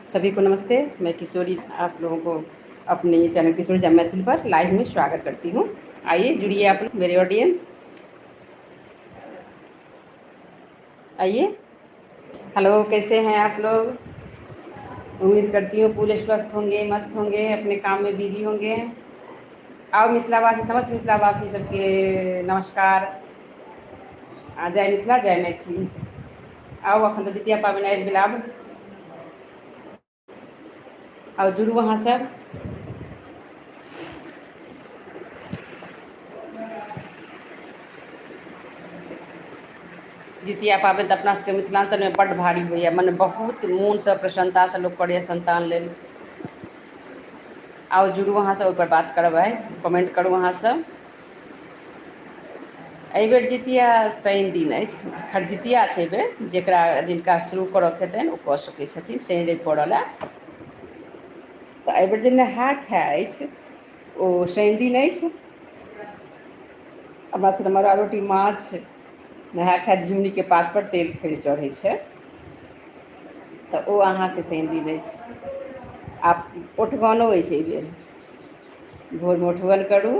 सभी को नमस्ते। मैं किशोरी आप लोगों को अपने चैनल किशोरी जब मैथिल पर लाइव में स्वागत करती हूँ। आइए जुड़िए आप लोग, मेरे ऑडियंस आइए। हेलो, कैसे हैं आप लोग? उम्मीद करती हूँ पूरे स्वस्थ होंगे, मस्त होंगे, अपने काम में बिजी होंगे। आओ मिथिलावासी, समस्त मिथिलावासी सबके नमस्कार। जय मिथिला, जय मैथिली। आओ अखन तो जितिया पाबनि आबि गेल, आब आओ जुड़ू अहाँ सब। जितिया पाबनि तऽ अपना सबके मिथिलाञ्चलमे बड्ड भारी होइए, मने बहुत मोनसँ प्रसन्नतासँ लोक करैए संतान लेल। आओ जुड़ू अहाँ सब, ओहिपर बात करब आइ। कमेंट करू अहाँ सब। एहिबेर जितिया शनि दिन अछि, खरजितिया छै एहिबेर। जिनका शुरू करऽके हेतनि ओ कऽ सकै छथिन, शनि रवि पड़ल है। तऽ एहिबेर जे नहाय खाय अछि ओ शनि दिन अछि। अपना सबके तऽ मड़ुआ रोटी, माछ, नहाय खाय झिंगुनीके पातपर तेल खैर चढ़ै छै, तऽ ओ अहाँके शनि दिन अछि। आ ओठगनो अछि एहिबेर। भोरमे ओठगन करू।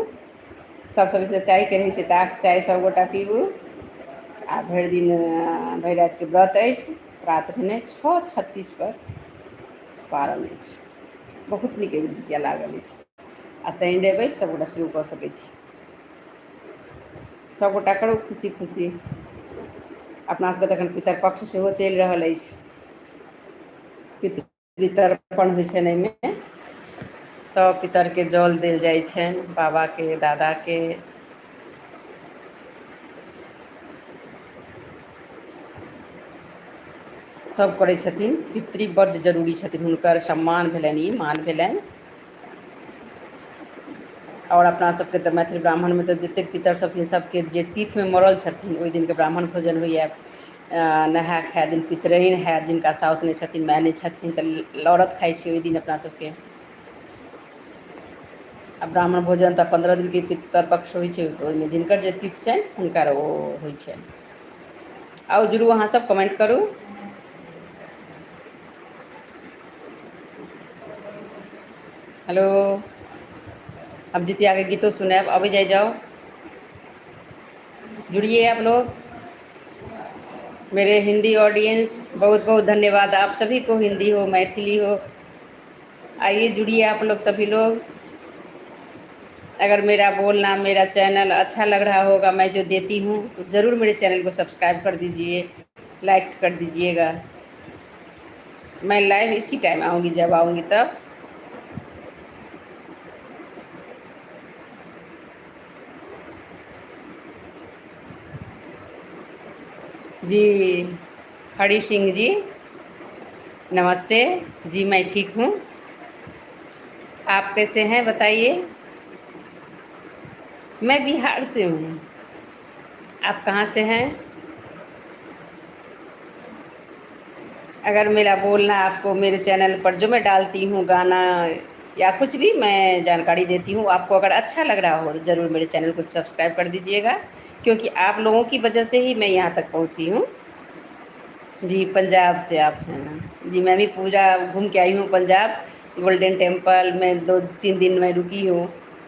सबसँ बेसी तऽ चायके रहै छै, तऽ चाय सभगोटा पीबू। आ भरि दिन भरि रातिके व्रत अछि। प्रात भेने 6:36 पर पारण अछि। बहुत नीक एहिबेर जितिया लागल अछि। आ शनि रवि अछि, सभगोटा शुरू कऽ सकै छी। सभगोटा करू खुशी खुशी। अपना सभके तऽ एखन पितरपक्ष सेहो चलि रहल अछि। पितृतर्पण होइ छनि एहिमे। सभ पितरके जल देल जाइ छनि, बाबाके, दादाके। सभ करै छथिन। पितृ बड्ड जरूरी छथिन, हुनकर सम्मान भेलनि, ई मान भेलनि। और अपना सबके तऽ मैथिल ब्राह्मणमे तऽ जतेक पितर सब छथिन, सबके जे तिथिमे मरल छथिन ओहि दिनके ब्राह्मण भोजन होइए। नहाय खाय दिन पितराइन हैत, जिनका साउस नहि छथिन, माय नहि छथिन, तऽ लौरद खाइ छी ओहि दिन अपना सबके। आ ब्राह्मण भोजन तऽ 15 दिनके पितरपक्ष होइ छै, तऽ ओहिमे जिनकर जे तिथि छनि हुनकर ओ होइ छनि। आउ जुड़ू अहाँ सब, कमेंट करू। हेलो, अब जितिया के गीतो सुनायब, अबै जाओ। जुड़िए आप लोग। मेरे हिंदी ऑडियंस बहुत बहुत धन्यवाद। आप सभी को, हिंदी हो मैथिली हो, आइए जुड़िए आप लोग सभी लोग। अगर मेरा बोलना, मेरा चैनल अच्छा लग रहा होगा, मैं जो देती हूँ, तो ज़रूर मेरे चैनल को सब्सक्राइब कर दीजिए, लाइक्स कर दीजिएगा। मैं लाइव इसी टाइम आऊँगी, जब आऊँगी तब। जी हरी सिंह जी नमस्ते जी, मैं ठीक हूँ। आप कैसे हैं बताइए? मैं बिहार से हूँ। आप कहाँ से हैं? अगर मेरा बोलना आपको, मेरे चैनल पर जो मैं डालती हूँ गाना या कुछ भी मैं जानकारी देती हूँ, आपको अगर अच्छा लग रहा हो तो ज़रूर मेरे चैनल को सब्सक्राइब कर दीजिएगा, क्योंकि आप लोगों की वजह से ही मैं यहाँ तक पहुँची हूँ। जी पंजाब से आप हैं? जी मैं भी पूरा घूम के आई हूँ पंजाब। गोल्डन टेम्पल में 2-3 दिन में रुकी हूँ।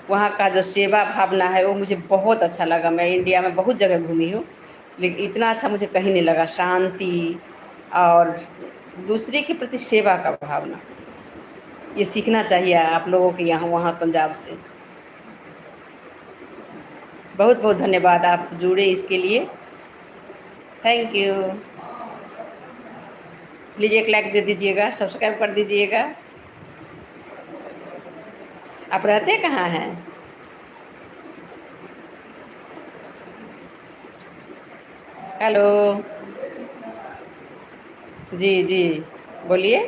वहाँ का जो सेवा भावना है वो मुझे बहुत अच्छा लगा। मैं इंडिया में बहुत जगह घूमी हूँ, लेकिन इतना अच्छा मुझे कहीं नहीं लगा। शांति और दूसरे के प्रति सेवा का भावना, ये सीखना चाहिए आप लोगों के यहाँ, वहाँ पंजाब से। बहुत बहुत धन्यवाद, आप जुड़े इसके लिए। Thank U. प्लीज़ एक लाइक दे दीजिएगा, सब्सक्राइब कर दीजिएगा। आप रहते कहाँ हैं? हेलो जी जी बोलिए।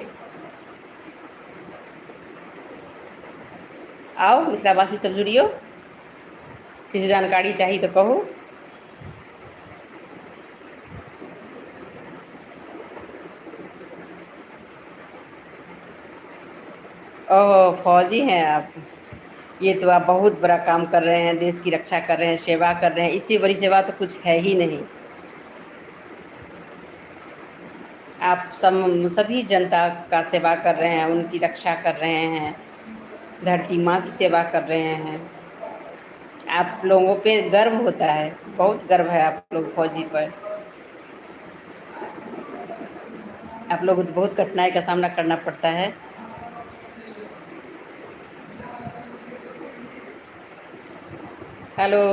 आओ मिथिलावासी सब जुड़ियो, किछु जानकारी चाही तो कहू। ओह फौजी हैं आप? ये तो आप बहुत बड़ा काम कर रहे हैं, देश की रक्षा कर रहे हैं, सेवा कर रहे हैं। इससे बड़ी सेवा तो कुछ है ही नहीं। आप सभी जनता का सेवा कर रहे हैं, उनकी रक्षा कर रहे हैं, धरती माँ की सेवा कर रहे हैं। आप लोगों पे गर्व होता है, बहुत गर्व है आप लोग फौजी पर। आप लोगों को तो बहुत कठिनाई का सामना करना पड़ता है। हेलो।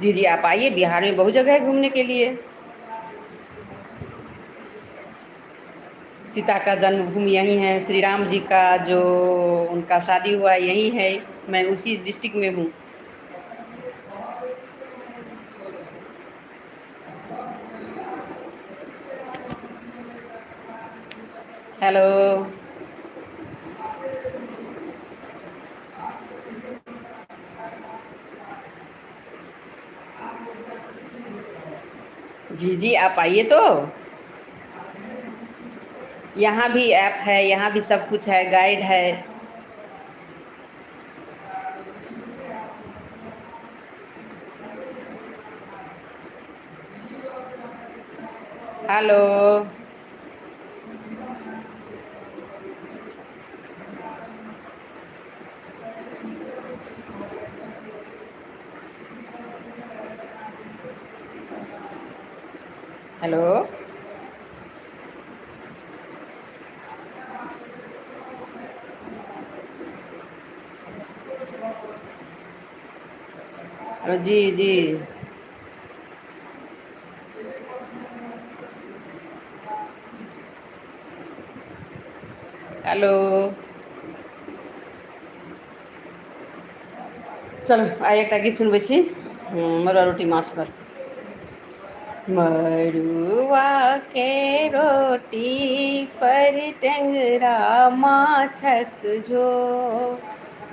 जी जी, आप आइए, बिहार में बहुत जगह है घूमने के लिए। सीता का जन्मभूमि यहीं है, श्री राम जी का जो उनका शादी हुआ यहीं है, मैं उसी डिस्ट्रिक्ट में हूँ। हेलो। जी जी, आप आइए तो। यहाँ भी ऐप है, यहाँ भी सब कुछ है, गाइड है। हेलो। हेलो। हेलो जी जी। हेलो। चलो आइ एकटा गीत सुनबै छी, मड़ुआ रोटी माछ पर। मड़ुआ के रोटी पर टेंगरा माछक झोर,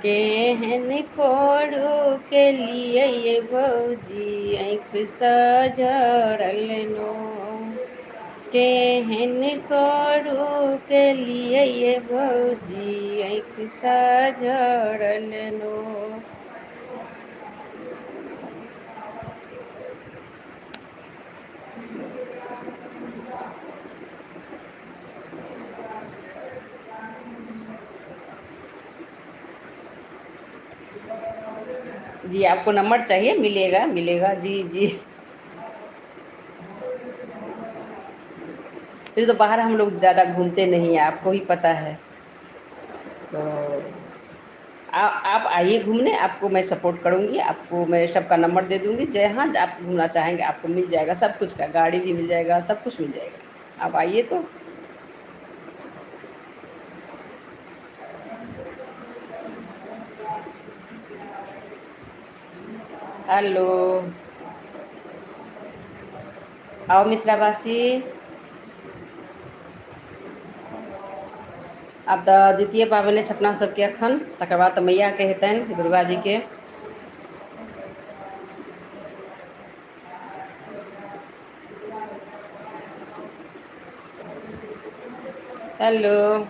केहन कोरू के लिए ये भौजी आँख सजरल नो, केहन कोरू के लिए ये भौजी आँख सजरल नो। जी, आपको नंबर चाहिए, मिलेगा मिलेगा, जी जी। फिर तो बाहर हम लोग ज़्यादा घूमते नहीं हैं, आपको ही पता है। तो आप आइए घूमने, आपको मैं सपोर्ट करूँगी, आपको मैं सबका नंबर दे दूँगी, जहाँ आप घूमना चाहेंगे आपको मिल जाएगा, सब कुछ का गाड़ी भी मिल जाएगा, सब कुछ मिल जाएगा, आप आइए तो। हेलो। आओ मिथिलावासी। आब तऽ जितिए पाबनि अछि अपना सबके एखन, तकर बाद तऽ मैयाके हेतनि, दुर्गा जीके। हेलो।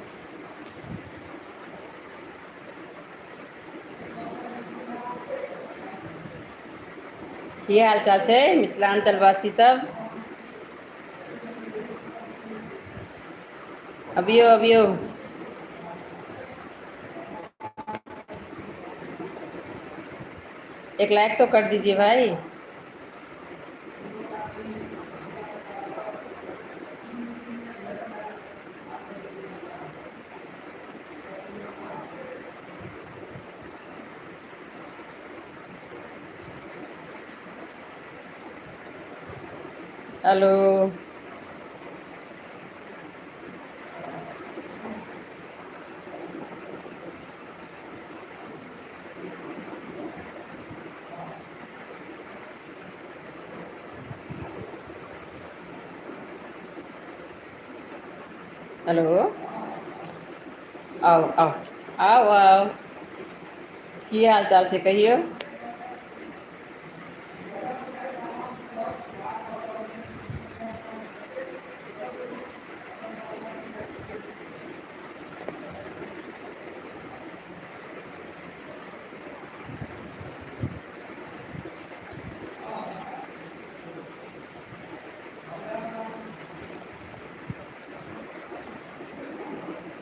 की हाल चाल छै मिथिलांचल वासी सब? अबियौ अबियौ। एक लाइक तो कर दीजिए भाई। हेलो। हेलो। आओ आओ। आओ आओ। की हाल चाल छै कहियौ?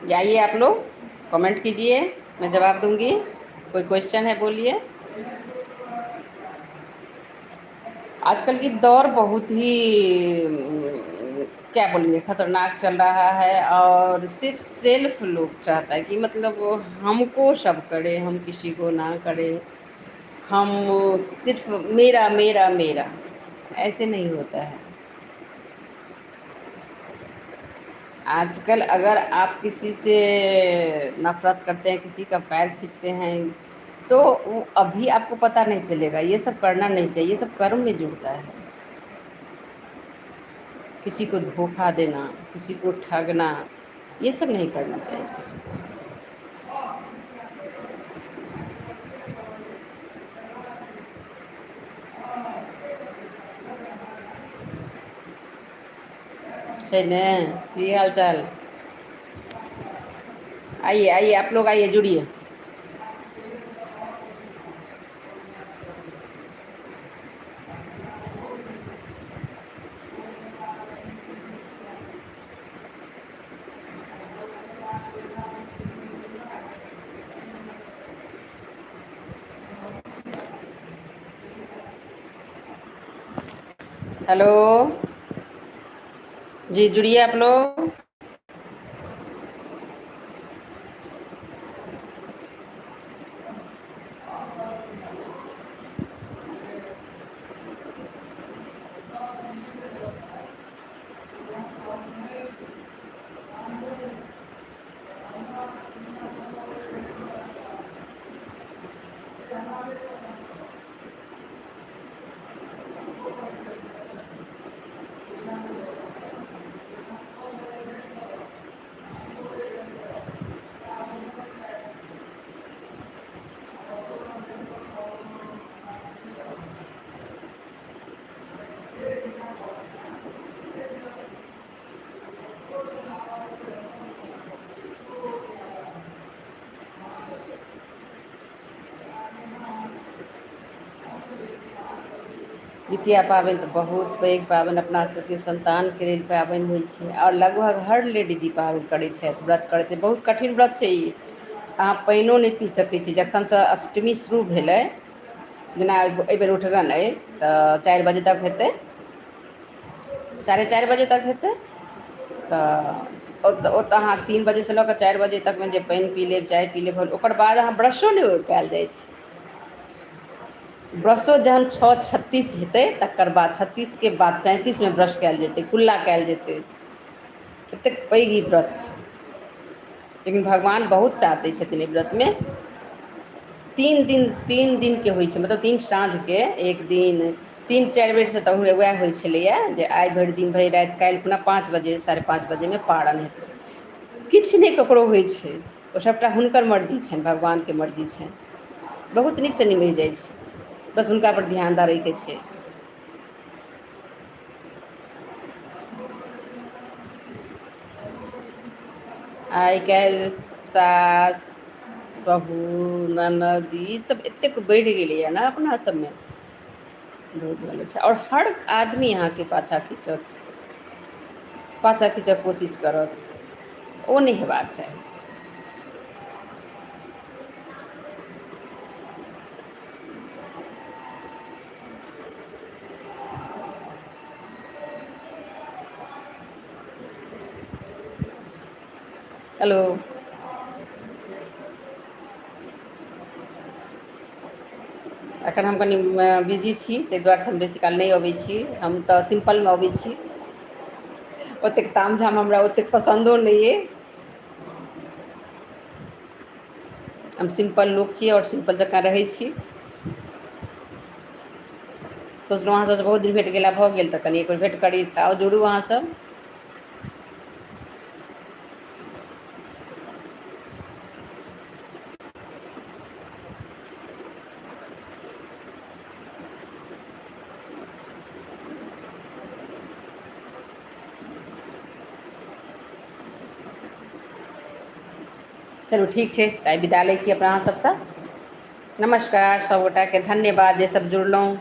जाइए आप लोग कमेंट कीजिए, मैं जवाब दूंगी। कोई क्वेश्चन है बोलिए। आजकल की दौर बहुत ही क्या बोलेंगे, खतरनाक चल रहा है। और सिर्फ सेल्फ लोग चाहता है कि मतलब वो हमको सब करे, हम किसी को ना करे। हम सिर्फ मेरा मेरा मेरा, ऐसे नहीं होता है। आजकल अगर आप किसी से नफरत करते हैं, किसी का पैर खींचते हैं, तो वो अभी आपको पता नहीं चलेगा। ये सब करना नहीं चाहिए, ये सब कर्म में जुड़ता है। किसी को धोखा देना, किसी को ठगना, ये सब नहीं करना चाहिए किसी को। छै ने? की हाल चाल? आइए आइए आप लोग, आइए जुड़िए। हेलो जी, जुड़िए आप लोग। जितिया पाबनि तऽ बहुत पैघ पाबनि, अपना सबके संतानके लेल पाबनि होइ छै। आओर लगभग हर लेडीज ई पाबनि करै छथि, व्रत करै छै। बहुत कठिन व्रत छै ई। अहाँ पानिओ नहि पी सकै छी। जखनसँ अष्टमी शुरू भेलै, जेना एहिबेर उठगन अइ तऽ 4 बजे तक हेतै, 4:30 बजे तक हेतै। तऽ ओतऽ अहाँ 3 बजेसँ लऽ कऽ 4 बजे तकमे जे पानि पी लेब, चाय पी लेब, ओकर बाद अहाँ ब्रशो नहि कयल जाइ छै। ब्रशो जहन 6:36 हेतै, तकर बाद 36 के बाद 37 ब्रश कयल जेतै, कुल्ला कयल जेतै। एतेक पैघ ई व्रत छै। लेकिन भगवान बहुत साथ दै छथिन एहि व्रतमे। 3 दिन के होइ छै, मतलब 3 साँझके, एक दिन 3-4 बेरसँ तऽ वएह होइ छलैए जे आइ भरि दिन भरि राति, काल्हि खुना 5 बजे 5:30 बजेमे पारण हेतै। किछु नहि ककरो होइ छै, ओ सबटा हुनकर मर्जी छनि, भगवानके मर्जी छनि। बहुत नीकसँ निमहि जाइ छै, बस हुनकापर ध्यान धरैके छै। आइ काल्हि सास बहू ननद ई सब एतेक बढ़ि गेलैए ने अपना सबमे, बहुत गलत छै। आओर हर आदमी अहाँके पाछाँ खिंचत, पाछाँ खिंचऽ कोशिश करत, ओ नहि हेबाक चाही। हेलो, एखन हम कनि बिजी छी, ताहि दुआरेसँ हम बेसी काल नहि अबै छी। हम तऽ सिम्पलमे अबै छी। ओतेक ताम झाम हमरा ओतेक पसन्दो नहि अइ। हम सिम्पल लोक छी, आओर सिम्पल जकाँ रहै छी। सोचलहुँ अहाँ सबसँ बहुत दिन भेट गेला भऽ गेल, तऽ कनि एक बेर भेँट करी, तऽ आउ जुड़ू अहाँसब। चलू ठीक छै, तऽ आइ विदा लै छी अपना अहाँ सबसँ। नमस्कार, सभ गोटाके धन्यवाद जे सब जुड़लहुँ।